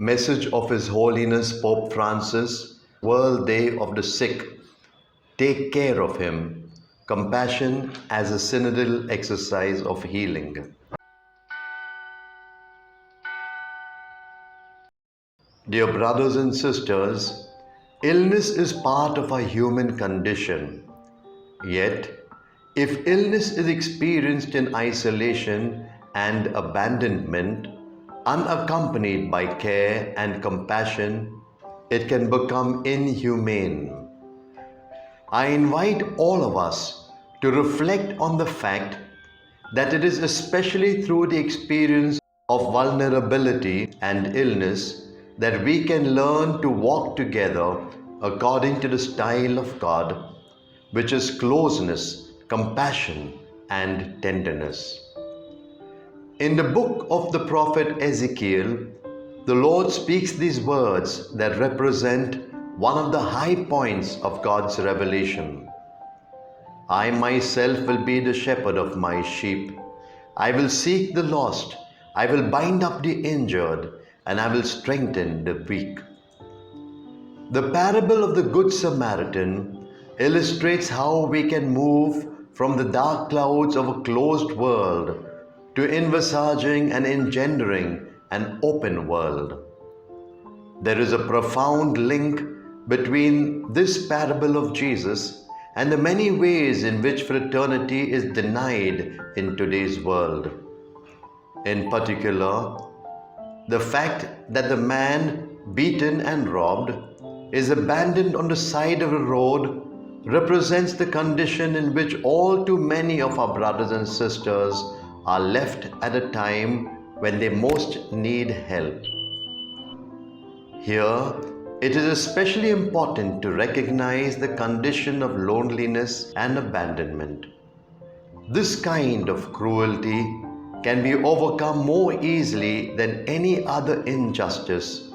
Message of His Holiness Pope Francis, World Day of the Sick. Take care of him. Compassion as a synodal exercise of healing. Dear brothers and sisters, illness is part of our human condition. Yet, if illness is experienced in isolation and abandonment, unaccompanied by care and compassion, it can become inhumane. I invite all of us to reflect on the fact that it is especially through the experience of vulnerability and illness that we can learn to walk together according to the style of God, which is closeness, compassion, and tenderness. In the book of the prophet Ezekiel, the Lord speaks these words that represent one of the high points of God's revelation. I myself will be the shepherd of my sheep. I will seek the lost. I will bind up the injured, and I will strengthen the weak. The parable of the Good Samaritan illustrates how we can move from the dark clouds of a closed world to envisaging and engendering an open world. There is a profound link between this parable of Jesus and the many ways in which fraternity is denied in today's world. In particular, the fact that the man beaten and robbed is abandoned on the side of a road represents the condition in which all too many of our brothers and sisters are left at a time when they most need help. Here, it is especially important to recognize the condition of loneliness and abandonment. This kind of cruelty can be overcome more easily than any other injustice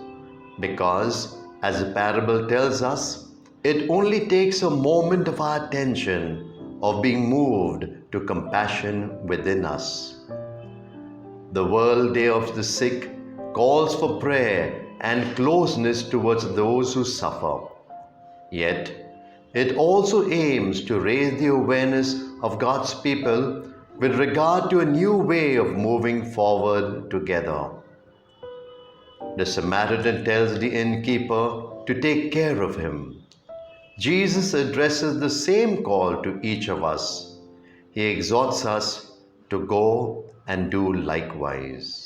because, as the parable tells us, it only takes a moment of our attention, of being moved to compassion within us. The World Day of the Sick calls for prayer and closeness towards those who suffer. Yet, it also aims to raise the awareness of God's people with regard to a new way of moving forward together. The Samaritan tells the innkeeper to take care of him. Jesus addresses the same call to each of us. He exhorts us to go and do likewise.